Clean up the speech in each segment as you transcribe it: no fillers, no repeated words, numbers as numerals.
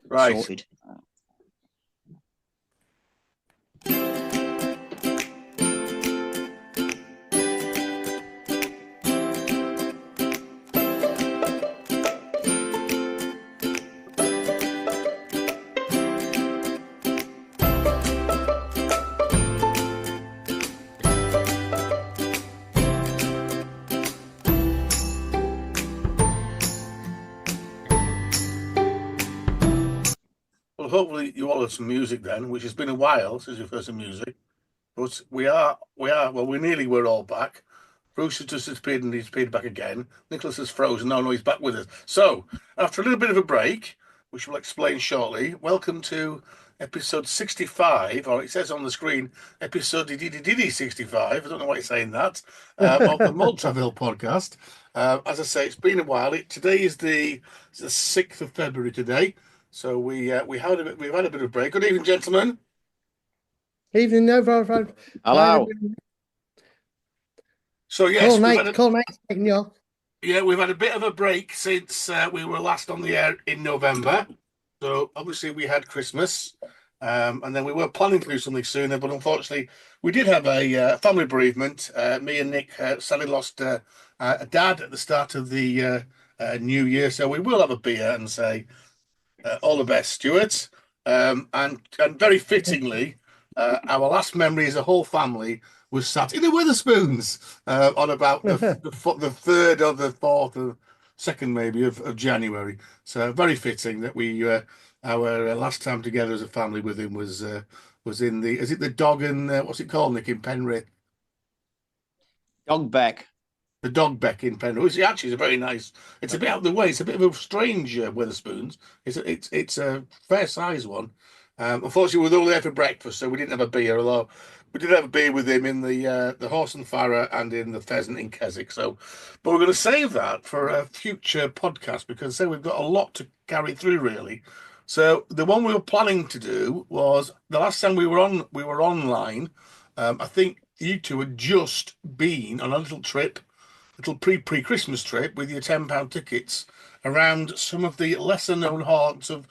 Right. sorted. Well, hopefully you all have some music then, which has been a while since you've heard some music. But well, we nearly were all back. Bruce has just disappeared and he's appeared back again. Nicholas is frozen. No, he's back with us. So, after a little bit of a break, which we'll explain shortly, welcome to episode 65, or it says on the screen, episode 65. I don't know why it's saying that, of the Maltraville podcast. As I say, it's been a while. Today is the 6th of February today. So we've had a bit of a break. Good evening, gentlemen. Evening, no, Hello. So yes, cold night, you. Yeah, we've had a bit of a break since we were last on the air in November. So obviously we had Christmas, and then we were planning to do something sooner, but unfortunately we did have a family bereavement. Me and Nick sadly lost a dad at the start of the new year, so we will have a beer and say all the best, Stuart. And very fittingly, our last memory as a whole family was sat in the Wetherspoons on about the 3rd or the 4th or 2nd maybe of January. So very fitting that we our last time together as a family with him was in the Dog and what's it called, Nick, in Penrith? Dogbeck. The Dogbeck in Penrith. It's a very nice. It's a bit out of the way. It's a bit of a strange Wetherspoons. It's a fair size one. Unfortunately, we were all there for breakfast, so we didn't have a beer. Although we did have a beer with him in the Horse and Farrow and in the Pheasant in Keswick. So, but we're going to save that for a future podcast because we've got a lot to carry through really. So the one we were planning to do was the last time we were online. I think you two had just been on a little pre-Christmas trip with your £10 tickets around some of the lesser known haunts of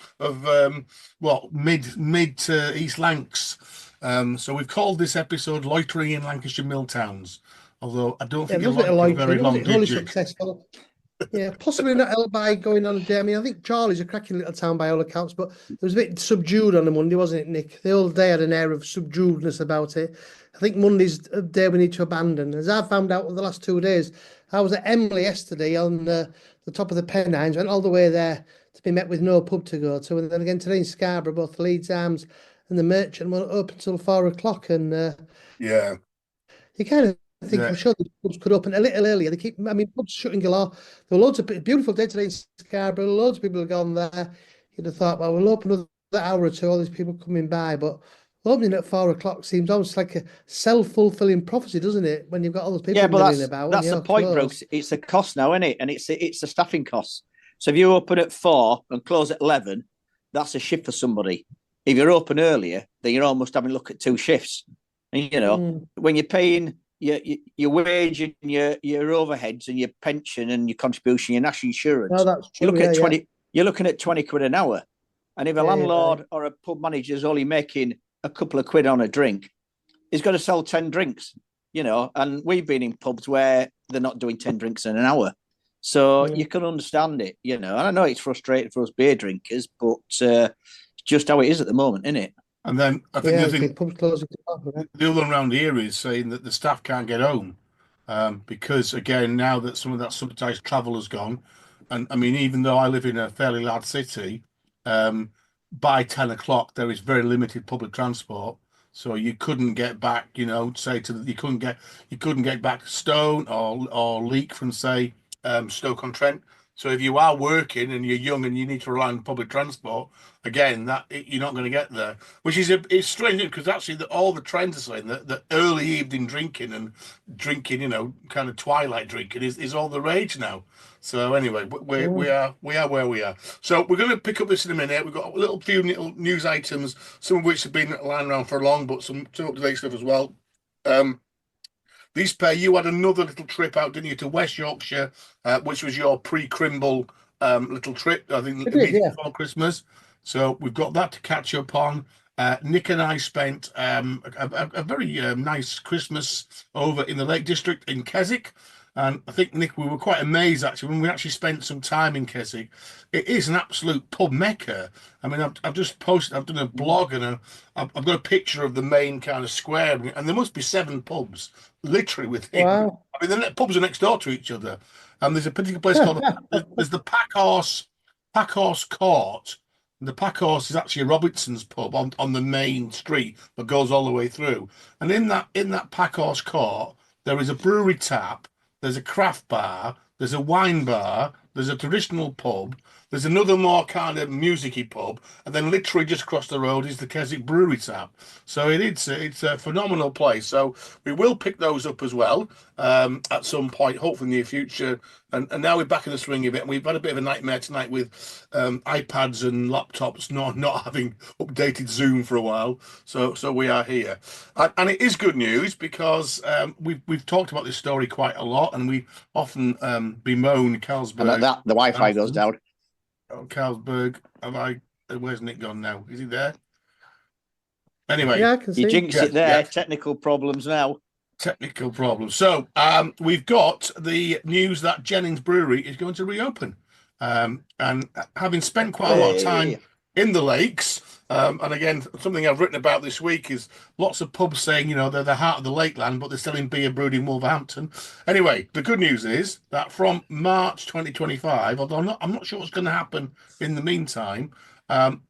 mid to East Lancs. So we've called this episode "Loitering in Lancashire Mill Towns." Although I don't think it loitered very long, did you? Successful. Yeah, possibly not held by going on a day. I mean, I think Chorley's a cracking little town by all accounts, but it was a bit subdued on the Monday, wasn't it, Nick? The whole day had an air of subduedness about it. I think Monday's a day we need to abandon. As I found out over the last 2 days, I was at Emley yesterday on the top of the Pennines, went all the way there to be met with no pub to go to, and then again today in Scarborough, both the Leeds Arms and the Merchant were open till 4 o'clock, and yeah, you kind of think I'm sure the pubs could open a little earlier. Pubs shutting galore. There were loads of beautiful day today in Scarborough. Loads of people have gone there. You'd have thought, well, we'll open another hour or two. All these people coming by, but opening at 4 o'clock seems almost like a self-fulfilling prophecy, doesn't it? When you've got all those people milling about. That's the point, Brooks. It's a cost now, isn't it? And it's the staffing costs. So if you open at 4 and close at 11, that's a shift for somebody. If you're open earlier, then you're almost having a look at 2 shifts. And when you're paying your wage and your overheads and your pension and your contribution, your national insurance, you're looking at 20 quid an hour. And if a landlord or a pub manager is only making a couple of quid on a drink, he's got to sell 10 drinks, and we've been in pubs where they're not doing 10 drinks in an hour. So you can understand it, and I know it's frustrating for us beer drinkers, but just how it is at the moment, isn't it? And then I think the other one around here is saying that the staff can't get home because, again, now that some of that subsidised travel has gone, and I mean, even though I live in a fairly large city, by 10 o'clock there is very limited public transport, so you couldn't get back. You couldn't get back to Stone or Leek from say Stoke-on-Trent. So if you are working and you're young and you need to rely on public transport, again, you're not going to get there. Which is it's strange because actually all the trends are saying that the early evening drinking and drinking, kind of twilight drinking is all the rage now. So anyway, we are where we are. So we're going to pick up this in a minute. We've got a few little news items, some of which have been lying around for long, but some up-to-date stuff as well. These pair, you had another little trip out, didn't you, to West Yorkshire, which was your pre-Crimble little trip, I think, before Christmas. So we've got that to catch up on. Nick and I spent a very nice Christmas over in the Lake District in Keswick. And I think, Nick, we were quite amazed actually when we actually spent some time in Keswick. It is an absolute pub mecca. I mean, I've just posted, I've done a blog and I've got a picture of the main kind of square, and there must be 7 pubs literally within. Wow. I mean, the pubs are next door to each other. And there's a particular place called there's the Packhorse Court. And the Packhorse is actually a Robinson's pub on the main street that goes all the way through. And in that Packhorse Court, there is a brewery tap, there's a craft bar, there's a wine bar, there's a traditional pub, there's another more kind of musicy pub, and then literally just across the road is the Keswick Brewery tap. So it's a phenomenal place. So we will pick those up as well at some point, hopefully in the near future. And now we're back in the swing of it. And we've had a bit of a nightmare tonight with iPads and laptops not having updated Zoom for a while. So we are here, and it is good news because we've talked about this story quite a lot, and we often bemoan Carlsberg. And that the Wi-Fi goes down. Oh, Carlsberg, where's Nick gone now? Is he there? Anyway, yeah, I can see. You jinxed it there. Yeah. Technical problems now. Technical problems. So we've got the news that Jennings Brewery is going to reopen. And having spent quite a lot of time in the lakes, and again, something I've written about this week is lots of pubs saying, they're the heart of the Lakeland, but they're selling beer brewed in Wolverhampton. Anyway, the good news is that from March 2025, although I'm not sure what's going to happen in the meantime,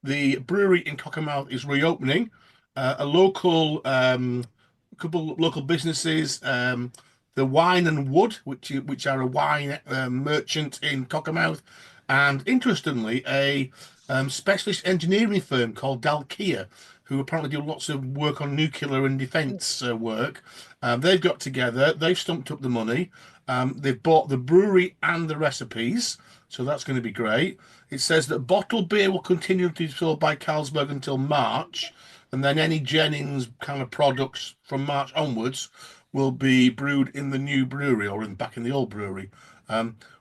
the brewery in Cockermouth is reopening. A local couple of local businesses, the Wine and Wood, which are a wine merchant in Cockermouth, and interestingly, a specialist engineering firm called Dalkia, who apparently do lots of work on nuclear and defence work. They've got together, they've stumped up the money, they've bought the brewery and the recipes, so that's going to be great. It says that bottled beer will continue to be sold by Carlsberg until March, and then any Jennings kind of products from March onwards will be brewed in the new brewery or back in the old brewery.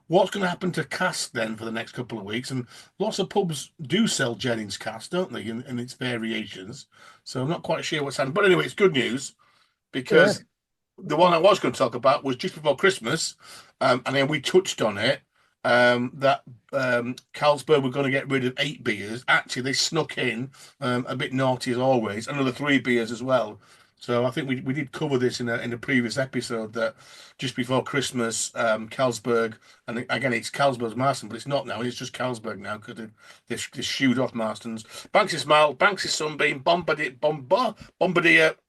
What's going to happen to cask then for the next couple of weeks? And lots of pubs do sell Jennings cask, don't they, in its variations? So I'm not quite sure what's happening. But anyway, it's good news because the one I was going to talk about was just before Christmas, and then we touched on it, that Carlsberg were going to get rid of 8 beers. Actually, they snuck in, a bit naughty as always, another 3 beers as well. So I think we did cover this in a previous episode that just before Christmas, Carlsberg, and again it's Carlsberg's Marston, but it's not now. It's just Carlsberg now because they shooed off Marston's. Banks's Mild, Banks's Sunbeam, Bombardier,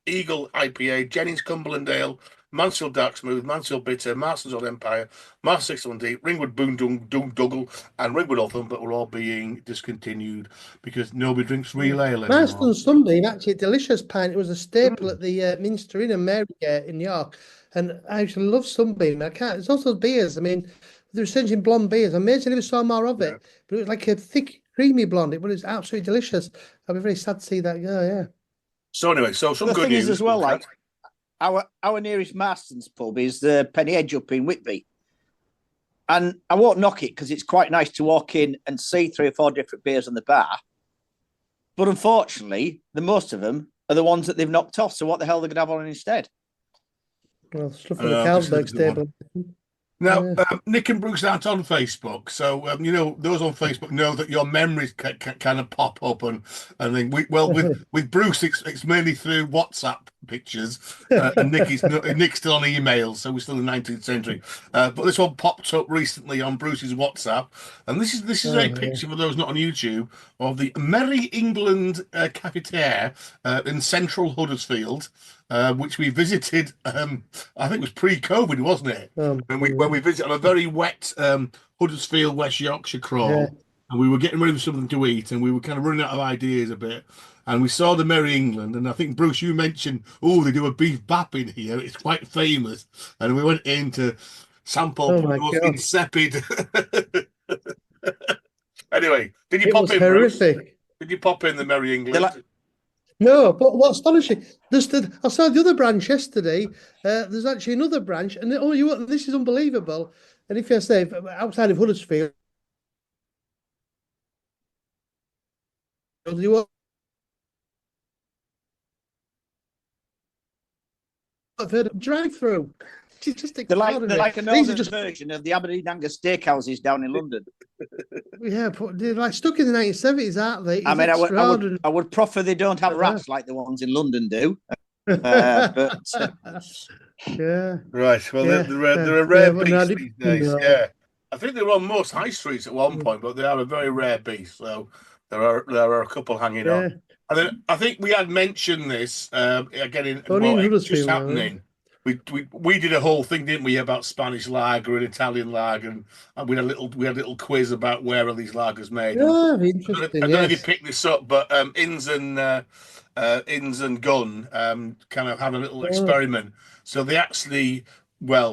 Eagle IPA, Jennings Cumberland Ale, Mansfield Dark Smooth, Mansfield Bitter, Marston's Old Empire, Marston 61D, Ringwood Boone Dougal, and Ringwood Oldham, but we're all being discontinued because nobody drinks real ale anymore. Marston's Sunbeam, actually a delicious pint. It was a staple at the Minster Inn and Marygate in York. And I actually love Sunbeam. It's also beers. I mean, they're essentially blonde beers. I'm amazed I never saw more of it. But it was like a thick, creamy blonde. It was absolutely delicious. I'll be very sad to see that go, yeah. So anyway, some good news as well, like our nearest Marston's pub is the Penny Edge up in Whitby. And I won't knock it because it's quite nice to walk in and see 3 or 4 different beers on the bar. But unfortunately, the most of them are the ones that they've knocked off. So what the hell are they going to have on instead? Well, stuff from the Carlsberg stable. Now, Nick and Bruce aren't on Facebook, so those on Facebook know that your memories kind of pop up, and then with Bruce, it's mainly through WhatsApp pictures, and Nick's still on email, so we're still in the 19th century. But this one popped up recently on Bruce's WhatsApp, and this is a picture for those not on YouTube of the Merry England cafetiere in central Huddersfield. Which we visited, I think it was pre-COVID, wasn't it? When we visited on a very wet Huddersfield, West Yorkshire crawl, and we were getting ready for something to eat, and we were kind of running out of ideas a bit, and we saw the Merry England, and I think, Bruce, you mentioned, they do a beef bap in here, it's quite famous, and we went in to sample the most insipid. Anyway, did you pop in, horrific. Bruce? Did you pop in the Merry England? No, but what's astonishing, I saw the other branch yesterday. There's actually another branch, and this is unbelievable. And if I say outside of Huddersfield, You I've heard of drive-through. It's just extraordinary. They're like a northern version of the Aberdeen Angus steakhouses down in London. Yeah, but they're like stuck in the 1970s, aren't they? It's I mean, I would proffer they don't have rats like the ones in London do. But yeah, right. Well, yeah, they're a rare beast these days. No. Yeah, I think they were on most high streets at one point, but they are a very rare beast. So there are a couple hanging on. And then I think we had mentioned this again it's just happening. We did a whole thing, didn't we, about Spanish lager and Italian lager, and we had a little quiz about where are these lagers made. Yeah, interesting. I don't know if you picked this up, but Inns and Gun kind of have a little experiment. So they actually,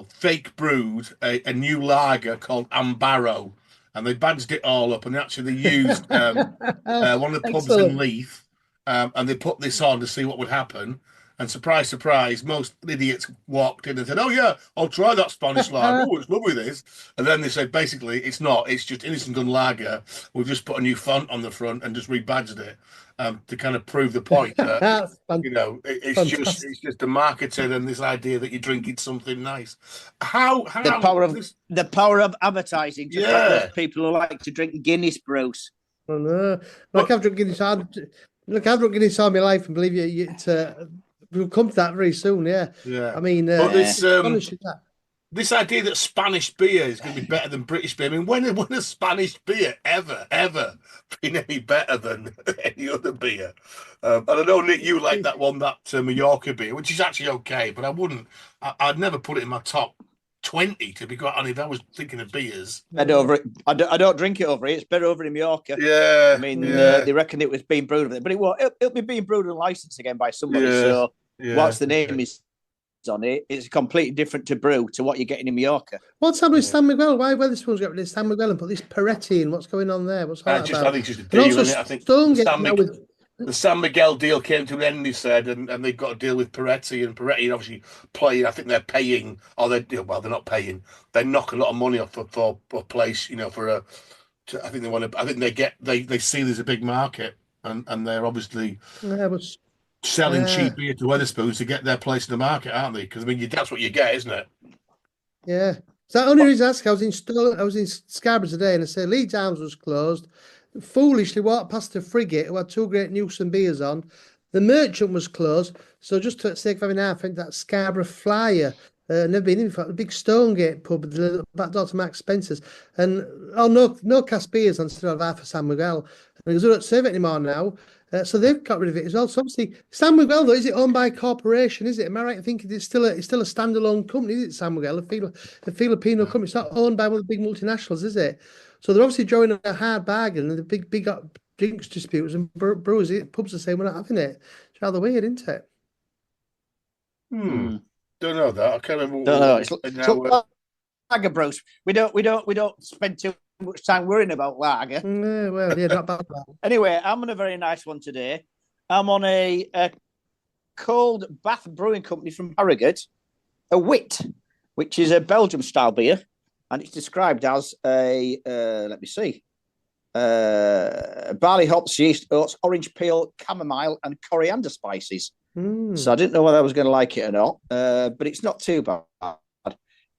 fake brewed a new lager called Ambaro, and they badged it all up, and actually they used one of the pubs in Leith, and they put this on to see what would happen. And surprise, surprise, most idiots walked in and said, "Oh yeah, I'll try that Spanish lager. Oh, it's lovely this." And then they said, basically, it's not. It's just Innocent Gun Lager. We've just put a new font on the front and just rebadged it to kind of prove the point that it's just a marketing and this idea that you're drinking something nice. The power of advertising. Just like those people who like to drink Guinness brews. I know. I've drunk Guinness. I've drunk Guinness all my life, and believe you, we'll come to that very soon. Yeah. Yeah. I mean, this idea that Spanish beer is going to be better than British beer. I mean, when has Spanish beer ever been any better than any other beer? And I know, Nick, you like that Mallorca beer, which is actually okay, but I'd never put it in my top 20, to be quite honest, if I was thinking of beers. I don't drink it over here. It's better over in Mallorca. Yeah. I mean, they reckon it was being brewed over there, but it'll be being brewed and licensed again by somebody. Yeah. So whilst the name is on it, it's completely different to brew to what you're getting in Mallorca. What's happened with San Miguel? Why this one's got rid of San Miguel and put this Peretti in? What's going on there? What's all that about? I think it's just a deal, isn't it? I think the San Miguel deal came to an end, he said, and they've got a deal with Peretti, and Peretti obviously playing. I think they're paying, they're not paying. They knock a lot of money off for a place, I think they want to. I think they see there's a big market, and they're obviously selling cheap beer to Wetherspoons to get their place in the market, aren't they? Because I mean, that's what you get, isn't it? Yeah. So the only reason I ask, I was in Scarborough today, and I said Leeds Arms was closed. Foolishly walked past a frigate who had two Great Newson beers on. The Merchant was closed, so just to sake of having half, I think that Scarborough Flyer. Never been in before. The big Stonegate pub, the back door to Max Spencer's, and no cast beers on instead of half a San Miguel. And they don't serve it anymore now, so they've got rid of it as well. So obviously, San Miguel though, is it owned by a corporation? Is it? Am I right in thinking it's still a standalone company? Is it San Miguel, a Filipino company? It's not owned by one of the big multinationals, is it? So they're obviously drawing a hard bargain, and the big drinks disputes and brewers, pubs are saying we're not having it. It's rather weird, isn't it? Don't know that. I can't remember. Don't know. It's lager brews. We don't spend too much time worrying about lager. Not bad. Anyway, I'm on a very nice one today. I'm on a Cold Bath Brewing Company from Harrogate, a Wit, which is a Belgium style beer. And it's described as a, barley hops, yeast, oats, orange peel, chamomile, and coriander spices. So I didn't know whether I was going to like it or not, but it's not too bad.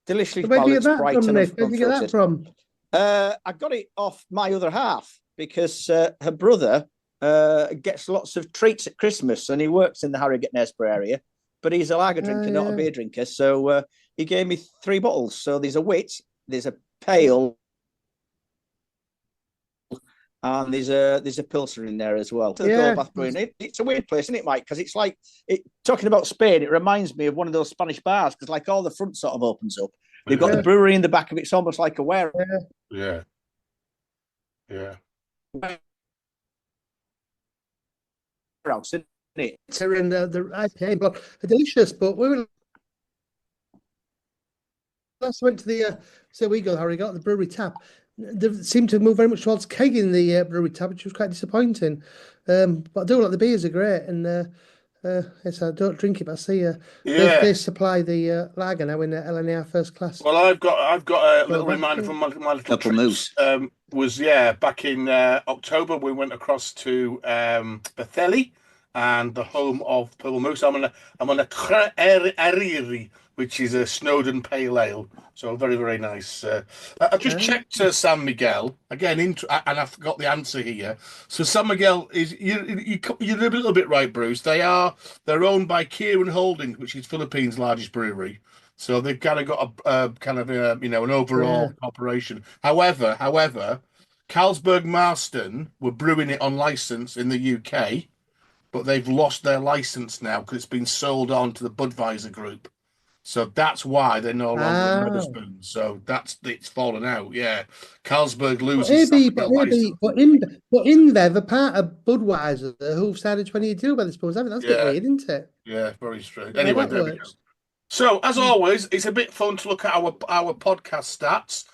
Deliciously balanced, bright and unfiltered. Where did you get that from? I got it off my other half because her brother gets lots of treats at Christmas, and he works in the Harrogate Nesborough area, but he's a lager drinker, not a beer drinker. So he gave me 3 bottles. So there's a Wit, there's a pale, and there's a Pilsner in there as well. It's a weird place, isn't it, Mike? Because it's like talking about Spain. It reminds me of one of those Spanish bars because, like, all the front sort of opens up. They've got the brewery in the back of it. It's almost like a warehouse. Yeah. Warehouse, isn't it? And the IPA, but delicious. But we were last went to the we go Harry got the brewery tap. They seemed to move very much towards kegging the brewery tap, which was quite disappointing. But I do like the beers are great, and Yes, I don't drink it, but I see Yeah. they supply the lager now in the LNR first class. Well, I've got a little back, reminder yeah. from my little Couple trips. moves. Was back in October we went across to Betheli and the home of Purple Moose. I'm on a Creriri, which is a Snowdon Pale Ale. So very very nice. I just checked San Miguel again, and I've got the answer here. So San Miguel is you're a little bit right, Bruce. They're owned by Kieran Holdings, which is Philippines' largest brewery. So they've kind of got a kind of an overall operation. However, Carlsberg Marston were brewing it on license in the UK, but they've lost their license now because it's been sold on to the Budweiser Group. So that's why they're no longer in Wetherspoons. So it's fallen out. Yeah, Carlsberg loses their license. But in there, the part of Budweiser who started 2022 by the suppose. I mean, that's a bit weird, isn't it? Yeah, very strange. How Anyway, that there we works. go. So, as always, it's a bit fun to look at our podcast stats.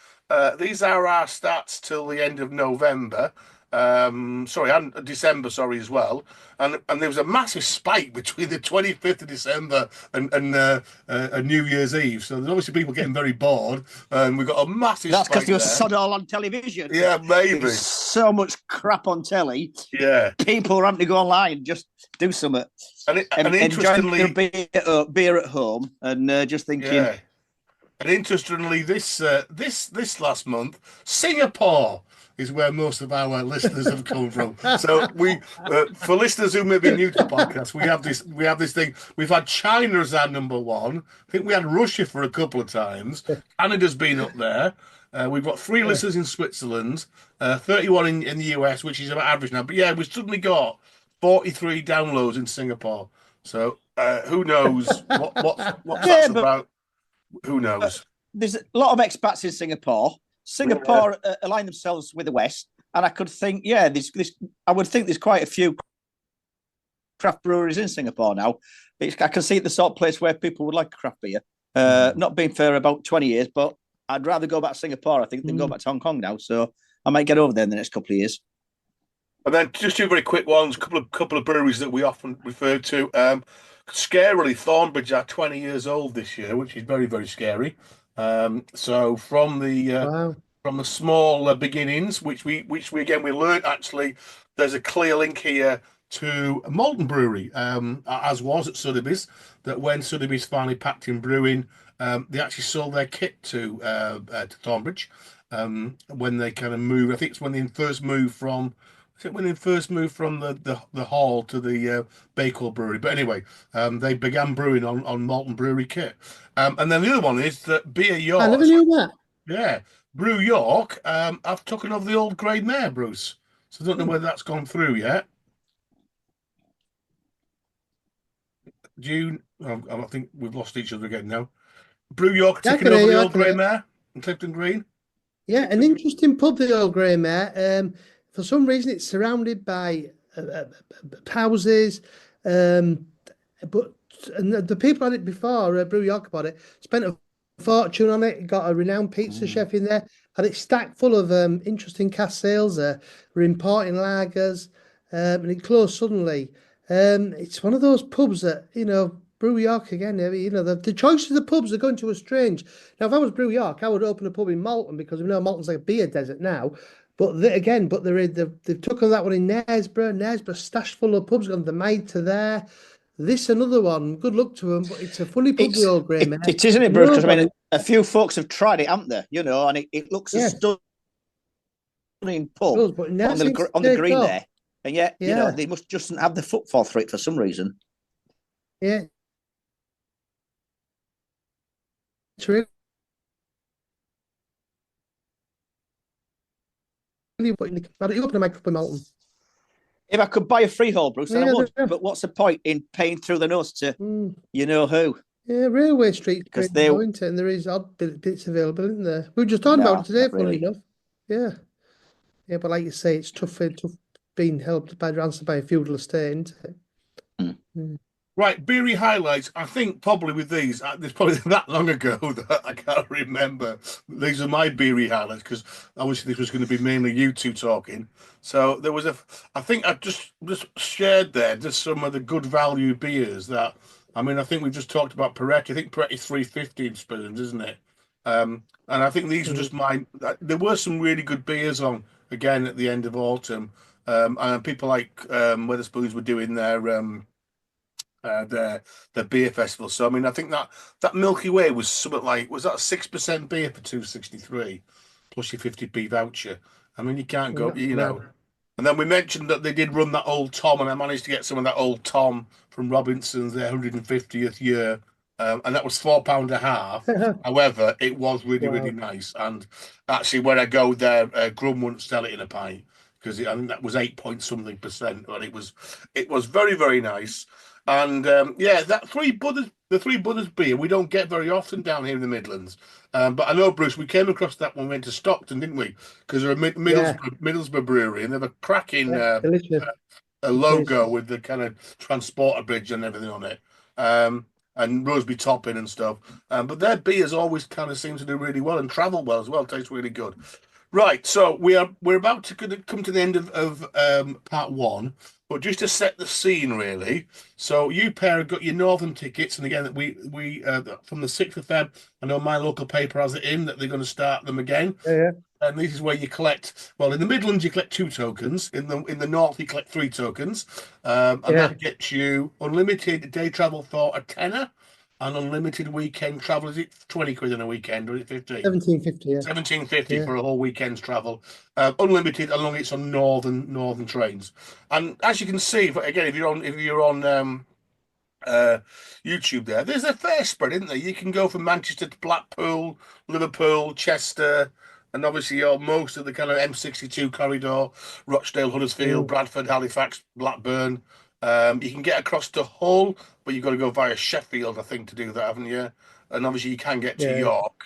These are our stats till the end of November. Sorry, and December, sorry, as well. And there was a massive spike between the 25th of December and New Year's Eve. So there's obviously people getting very bored. And we've got a massive That's because spike they were there. sod all on television. Yeah, maybe. There's so much crap on telly. Yeah. People are having to go online and just do something. And interestingly, enjoying beer at home and just thinking. Yeah. And interestingly, this last month, Singapore is where most of our listeners have come from. So for listeners who may be new to the podcast, we have this thing. We've had China as our number one. I think we had Russia for a couple of times. Canada's been up there. We've got 3 listeners in Switzerland, 31 in the US, which is about average now. But yeah, we've suddenly got 43 downloads in Singapore. So who knows what's that's about? Who knows? There's a lot of expats in Singapore. Singapore align themselves with the West, and I could think, I would think there's quite a few craft breweries in Singapore now. I can see the sort of place where people would like craft beer. Not being fair about 20 years, but I'd rather go back to Singapore, I think, than go back to Hong Kong now. So I might get over there in the next couple of years. And then just 2 very quick ones. Couple of breweries that we often refer to. Scarily, Thornbridge are 20 years old this year, which is very, very scary. So from the small beginnings, which we again we learned actually, there's a clear link here to a Bolton brewery, as was at Sotheby's. That when Sotheby's finally packed in Brewing, they actually sold their kit to Thornbridge. When they kind of moved, I think it's when they first moved from. The hall to the Bakewell Brewery. But anyway, they began brewing on Malton Brewery kit. And then the other one is that Beer York. I never knew that. Yeah. Brew York, I've taken over the old Grey Mare, Bruce. So I don't know whether that's gone through yet. I think we've lost each other again now. Brew York taking over the old Grey Mare in Clifton Green. Yeah, an interesting pub, the old Grey Mare. For some reason, it's surrounded by houses, but the people had it before, Brew York bought it, spent a fortune on it, got a renowned pizza chef in there, had it stacked full of interesting cask sales, were importing lagers, and it closed suddenly. It's one of those pubs that, Brew York again, the choices of the pubs are going to a strange. Now, if I was Brew York, I would open a pub in Malton because we know Malton's like a beer desert now. But they've took on that one in Knaresborough stashed full of pubs, gone the Maid to there. This another one. Good luck to them, but it's a funny pub, the old Grey Mare. It isn't it, Bruce? Because I mean, a few folks have tried it, haven't they? And it looks a stunning pub on the green there, and yet they must just have the footfall for it for some reason. Yeah, true. But you open a microphone, Malton. If I could buy a freehold, Bruce, then I would. But what's the point in paying through the nose to you know who? Yeah, Railway Street, because and there is odd bits available, isn't there? We were just talking about it today, funny enough. Yeah, but like you say, it's tough being helped by ransom by a feudal estate, isn't it? Right, beery highlights. I think probably with these, it's probably that long ago that I can't remember. These are my beery highlights because obviously this was going to be mainly you two talking. So there was I think I just shared there just some of the good value beers that, I mean, I think we just talked about Peretti. I think Peretti's 350 in spoons, isn't it? And I think these were just mine. There were some really good beers on again at the end of autumn. And people like Weatherspoons were doing their beer festival. So I mean, I think that Milky Way was something like, was that 6% beer for 263 plus your 50p voucher. I mean, you can't go, you know. And then we mentioned that they did run that Old Tom, and I managed to get some of that Old Tom from Robinson's, their 150th year, and that was £4 a half. However, it was really nice. And actually, when I go there, Grum wouldn't sell it in a pint because I think that was 8 point something percent, but it was very nice. And yeah, the Three Brothers beer we don't get very often down here in the Midlands. But I know, Bruce, we came across that when we went to Stockton, didn't we? Because they're a Middlesbrough brewery, and they have a cracking delicious. A logo with the kind of transporter bridge and everything on it, and Roseby topping and stuff. But their beers always kind of seem to do really well and travel well as well. Tastes really good. Right, so we're about to come to the end of part one, but just to set the scene, really. So you pair have got your northern tickets, and again, we from the 6th of Feb. I know my local paper has it in that they're going to start them again. Yeah. And this is where you collect. Well, in the Midlands, you collect 2 tokens. In the North, you collect 3 tokens, and that gets you unlimited day travel for a tenner, and unlimited weekend travel. Is it 20 quid in a weekend, or is it 15? 17.50. Yeah. 17.50 for a whole weekend's travel, unlimited, as long as it's on northern trains. And as you can see, again, if you're on YouTube, there's a fair spread, isn't there? You can go from Manchester to Blackpool, Liverpool, Chester, and obviously you're most of the kind of M62 corridor, Rochdale, Huddersfield, Bradford, Halifax, Blackburn. You can get across to Hull, but you've got to go via Sheffield, I think, to do that, haven't you? And obviously you can get to York.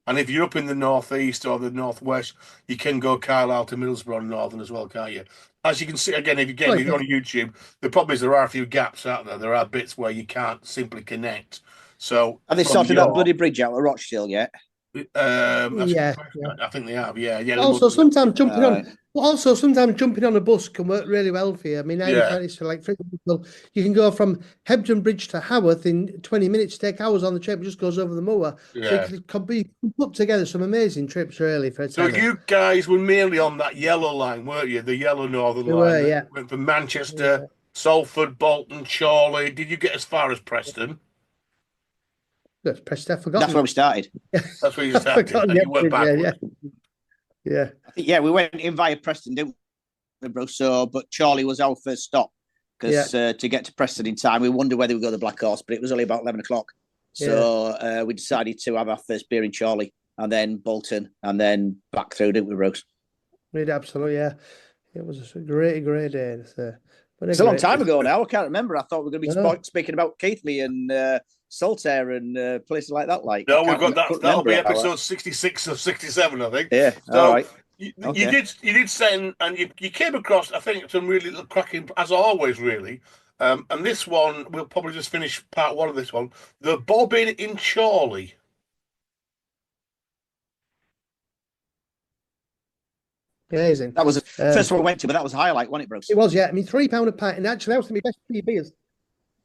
And if you're up in the northeast or the northwest, you can go Carlisle to Middlesbrough and Northern as well, can't you? As you can see, again, if you're on YouTube, the problem is there are a few gaps out there. There are bits where you can't simply connect. So have they sorted that bloody bridge out at Rochdale yet? I think they have. Yeah. Also, sometimes jumping on a bus can work really well for you. I mean, I find it's like, for example, you can go from Hebden Bridge to Haworth in 20 minutes. Take hours on the trip. It just goes over the moor. Yeah. So you can put together some amazing trips really for a So you guys were mainly on that yellow line, weren't you? The yellow northern line. Yeah. Went from Manchester, Salford, Bolton, Chorley. Did you get as far as Preston? That's Preston. I forgot. That's where we started. That's where you started. You went backwards. Yeah. We went in via Preston, didn't we, bro? So, but Chorley was our first stop because to get to Preston in time, we wondered whether we go to the Black Horse, but it was only about 11 o'clock. So we decided to have our first beer in Chorley, and then Bolton, and then back through, didn't we, Rose? We did, absolutely, yeah. It was a great day. It's a long time ago now. I can't remember. I thought we were going to be speaking about Keighley and Saltaire and places like that. No, we've got that. That'll be episode 66 or 67, I think. Yeah. So all right. You did say, and you came across, I think, some really cracking, as always, really. And this one, we'll probably just finish part one of this one. The Bobbin in Chorley. Amazing. That was the first one we went to, but that was a highlight, wasn't it, Bruce? It was, yeah. I mean, £3 a pint, and actually, that was my best 3 beers.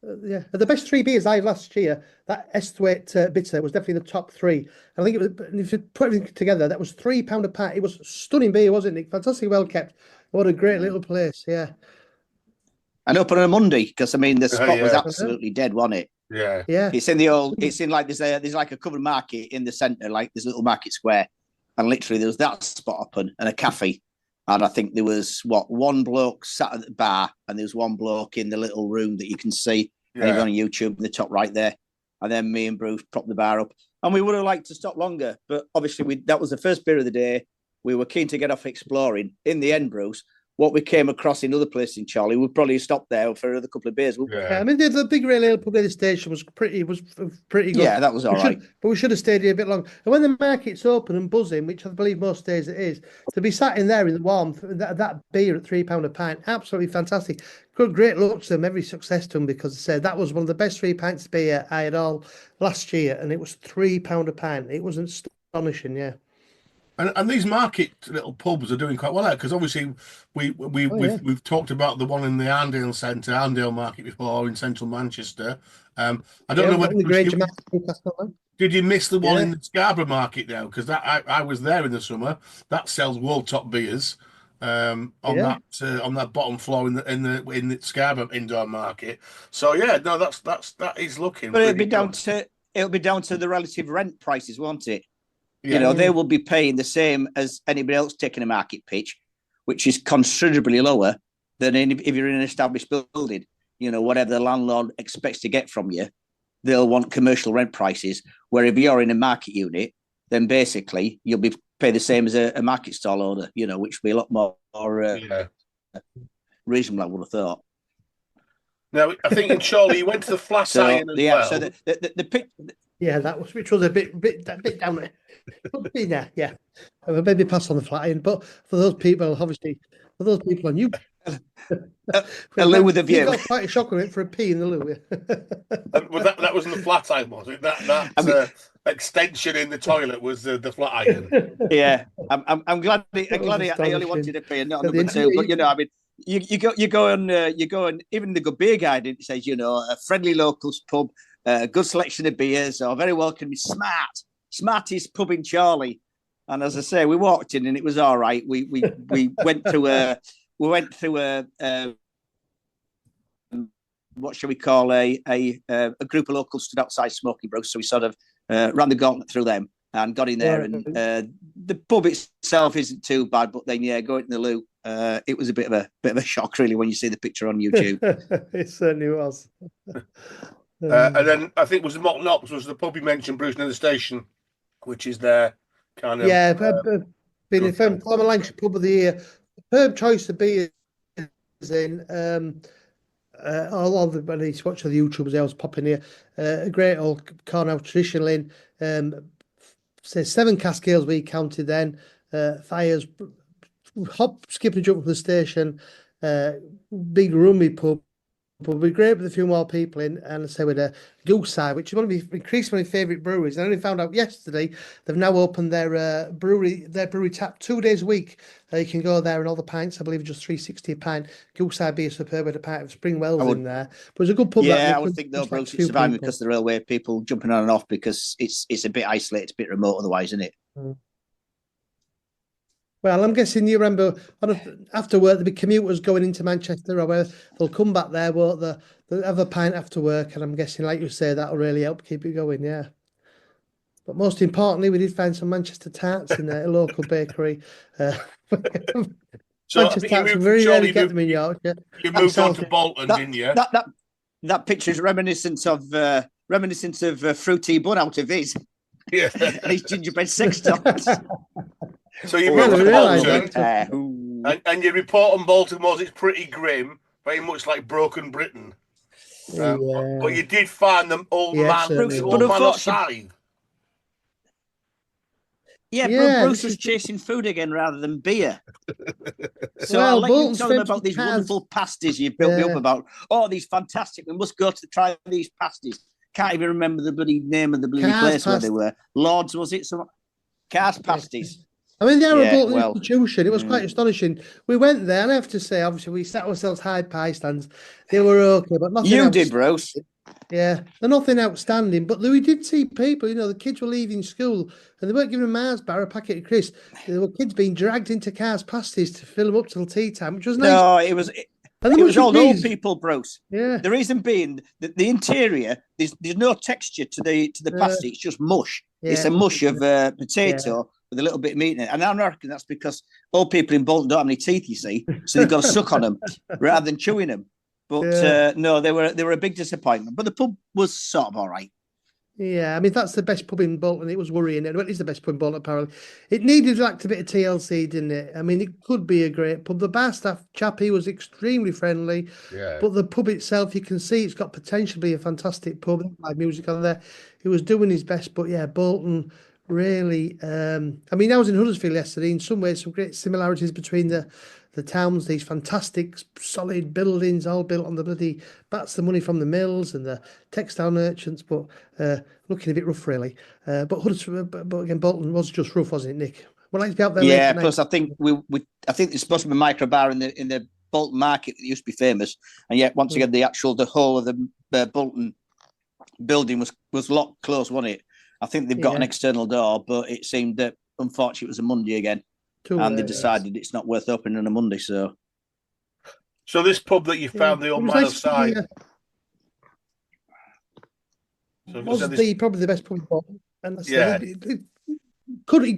The best 3 beers I had last year, that Esthwaite bitter was definitely the top 3. And I think it was, if you put everything together, that was £3 a pint. It was stunning beer, wasn't it? Fantastic, well kept. What a great little place, yeah. And open on a Monday, because I mean the spot was absolutely dead, wasn't it? Yeah. It's in like there's like a covered market in the centre, like this little market square, and literally there was that spot open and a cafe. And I think there was one bloke sat at the bar, and there was one bloke in the little room that you can see on YouTube in the top right there. And then me and Bruce propped the bar up, and we would have liked to stop longer, but obviously that was the first beer of the day. We were keen to get off exploring. In the end, Bruce, what we came across in other places in Chorley, we'd probably stop there for another couple of beers. Yeah, I mean the big rail ale pub near the station was pretty good. Yeah, that was all right. But we should have stayed here a bit longer. And when the market's open and buzzing, which I believe most days it is, to be sat in there in the warmth, that beer at £3 a pint, absolutely fantastic. Great luck to them, every success to them, because I said that was one of the best 3 pints of beer I had all last year, and it was £3 a pint. It was astonishing, yeah. And these market little pubs are doing quite well, because obviously we've talked about the one in the Arndale Centre, Arndale Market before in central Manchester. I don't know whether did you miss the one in the Scarborough Market now? Because I was there in the summer. That sells world top beers on that bottom floor in the Scarborough indoor market. So that is looking. But it'll be down to the relative rent prices, won't it? Yeah. They will be paying the same as anybody else taking a market pitch, which is considerably lower than if you're in an established building. Whatever the landlord expects to get from you, they'll want commercial rent prices. Where if you're in a market unit, then basically you'll be paid the same as a market stall owner, which will be a lot more reasonable, I would have thought. Now, I think in Chorley you went to the Flat Iron as well. So the which was a bit down there. Yeah. Maybe pass on the Flat Iron, but for those people, obviously, on you. A loo with a view. Got quite a shock with it for a pee in the loo. That wasn't the Flat Iron, was it? That extension in the toilet was the Flat Iron. Yeah, I'm glad. I only wanted a pee and not a number two. But you go on. Even the Good Beer Guide, it says a friendly locals pub, a good selection of beers, or very welcoming, smartest pub in Chorley. And as I say, we walked in and it was all right. We went through a what shall we call a group of locals stood outside smoking brews. So we sort of ran the gauntlet through them and got in there. And the pub itself isn't too bad, but then going in the loo, it was a bit of a shock really when you see the picture on YouTube. It certainly was. And then I think was the Malt Knops was the pub you mentioned, Bruce, near the station, which is their kind of been in former Lancashire Pub of the Year. Superb choice of beers in. All of the when I watch the YouTubers, I was popping here. A great old Cornell traditional in. Say 7 cask ales we counted then. Fires, hop, skip and jump from the station. Big roomy pub. But we're great with a few more people in, and I say with a Goose Eye, which is one of my increasingly favourite breweries. I only found out yesterday they've now opened their brewery tap 2 days a week. You can go there and all the pints, I believe, are just $3.60 a pint. Goose Eye beer superb with a pint of spring wells in there. But it's a good pub. Yeah, I would think they'll probably survive because of the railway people jumping on and off because it's a bit isolated, it's a bit remote otherwise, isn't it? Well, I'm guessing you remember after work, there'll be commuters going into Manchester or where they'll come back there, won't they? They'll have a pint after work. And I'm guessing, like you say, that'll really help keep it going, yeah. But most importantly, we did find some Manchester tarts in a local bakery. So Manchester tarts, we very rarely get them in Yorkshire. You moved on to Bolton, didn't you? That picture is reminiscent of Fruity Bun out of his. Yeah. And his gingerbread sextops. So you moved to Bolton, and your report on Bolton was it's pretty grim, very much like Broken Britain. But you did find them old man of side. Yeah, Bruce was chasing food again rather than beer. So I'll let you tell them about these wonderful pasties you've built me up about. Oh, these fantastic. We must go to try these pasties. Can't even remember the bloody name of the bloody place where they were. Lords, was it? Cars pasties. I mean, they're a Bolton institution. It was quite astonishing. We went there, and I have to say, obviously, we sat ourselves high pie stands. They were okay, but nothing. You did, Bruce. Yeah, they're nothing outstanding. But we did see people. The kids were leaving school, and they weren't giving a Mars bar, a packet of crisps. There were kids being dragged into cars pasties to fill them up till tea time, which was nice. No, it was all old people, Bruce. Yeah. The reason being that the interior, there's no texture to the pasty. It's just mush. Yeah. It's a mush of potato with a little bit of meat in it. And I reckon that's because old people in Bolton don't have any teeth, you see, so they've got to suck on them rather than chewing them. But no, they were a big disappointment. But the pub was sort of all right. Yeah, I mean that's the best pub in Bolton. It was worrying. It is the best pub in Bolton apparently. It needed like a bit of TLC, didn't it? I mean, it could be a great pub. The bar staff chappie was extremely friendly, Yeah. but the pub itself, you can see it's got potential to be a fantastic pub. Like music on there, he was doing his best. But yeah, Bolton really. I mean, I was in Huddersfield yesterday. In some ways, some great similarities between the towns. These fantastic, solid buildings, all built on the bloody that's the money from the mills and the textile merchants, but looking a bit rough, really. But Huddersfield, but again, Bolton was just rough, wasn't it, Nick? Well, like to be out there late Yeah. at night. Plus, I think I think there's supposed to be a micro bar in the Bolton Market that used to be famous, and yet once again, the whole of the Bolton building was locked closed, wasn't it? I think they've got an external door, but it seemed that unfortunately it was a Monday again, and they decided it's not worth opening on a Monday. So this pub that you found the old mile side. Was probably the best pub in Bolton, and it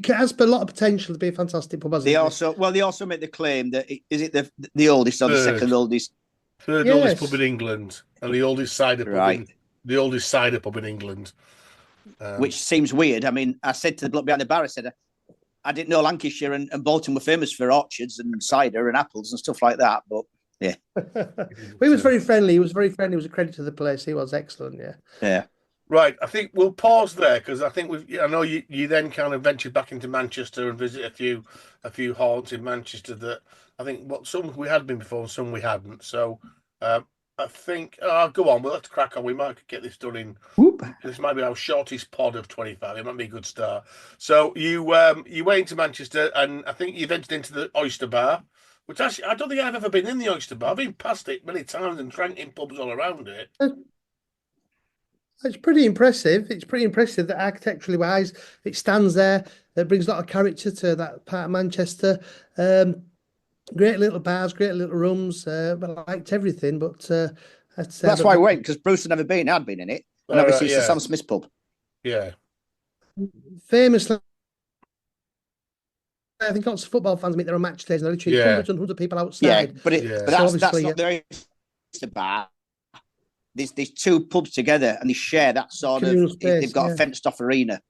has a lot of potential to be a fantastic pub. They also make the claim that is it the oldest or the second oldest? Third oldest pub in England, and the oldest cider pub in England. Which seems weird. I mean, I said to the bloke behind the bar, I said, I didn't know Lancashire and Bolton were famous for orchards and cider and apples and stuff like that. But yeah, he was very friendly. He was very friendly. He was a credit to the place. He was excellent. Yeah. Yeah. Right. I think we'll pause there because I think I know you then kind of ventured back into Manchester and visit a few haunts in Manchester that I think some we had been before and some we hadn't. So I think go on. We'll have to crack on. We might get this done in. Whoop. This might be our shortest pod of 25. It might be a good start. So you went into Manchester and I think you ventured into the Oyster Bar, which actually I don't think I've ever been in the Oyster Bar. I've been past it many times and drank in pubs all around it. It's pretty impressive. It's pretty impressive that architecturally wise, it stands there. It brings a lot of character to that part of Manchester. Great little bars, great little rooms. But I liked everything. But that's why I went, because Bruce had never been. I'd been in it, and obviously it's the Sam Smith's pub. Yeah. Famously, I think lots of football fans meet there on match days, and literally hundreds and hundreds of people outside. Yeah, but that's not the Oyster Bar. There's two pubs together, and they share that sort of. Space, they've got a fenced-off arena.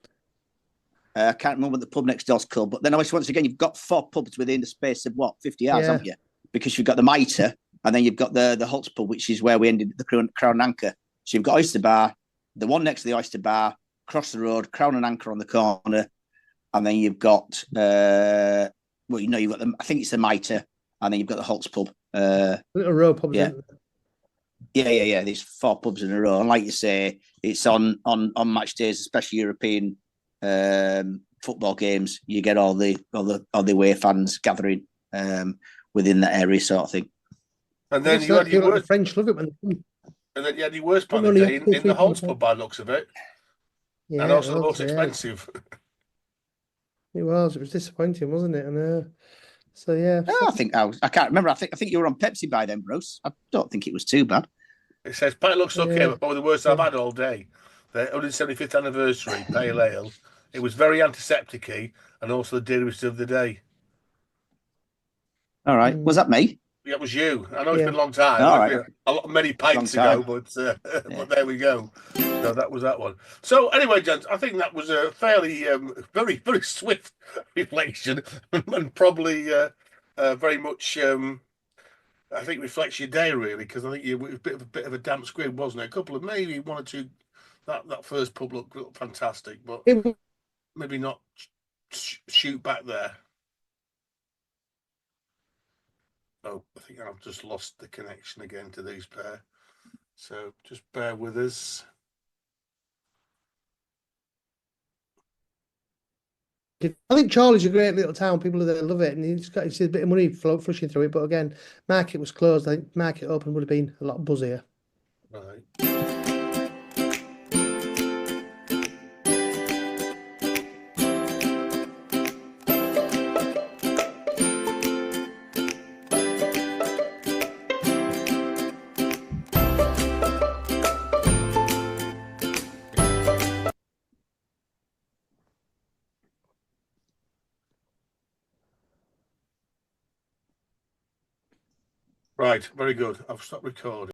I can't remember what the pub next door's called, but then obviously once again you've got 4 pubs within the space of 50 yards, haven't you? Because you've got the Mitre, and then you've got the Holt's pub, which is where we ended the Crown and Anchor. So you've got Oyster Bar, the one next to the Oyster Bar, across the road, Crown and Anchor on the corner, and then you've got you've got I think it's the Mitre, and then you've got the Holt's pub. Little row pubs. Yeah. Yeah. There's 4 pubs in a row, and like you say, it's on match days, especially European football games. You get all the away fans gathering within that area, sort of thing. And then you had your French love it when. And then you had your worst part of the day in the Holt's pub by the looks of it. Yeah, and also the most expensive. It was disappointing, wasn't it? And so yeah. I can't remember. I think you were on Pepsi by then, Bruce. I don't think it was too bad. It says pale looks okay, but probably the worst I've had all day. The 175th anniversary pale ale. It was very antiseptic-y and also the dearest of the day. All right. Was that me? Yeah, it was you. I know it's been a long time. All right. Many pints ago, but there we go. So that was that one. So anyway, gents, I think that was a fairly, very, very swift reflection and probably very much, I think, reflects your day, really, because I think it was a bit of a damp squib, wasn't it? A couple of maybe 1 or 2. That first pub looked fantastic, but maybe not shoot back there. Oh, I think I've just lost the connection again to these pair. So just bear with us. I think Chorley's a great little town. People there love it, and he's a bit of money flushing through it. But again, Market was closed. I think Market open would have been a lot buzzier. Right. Right, very good. I've stopped recording.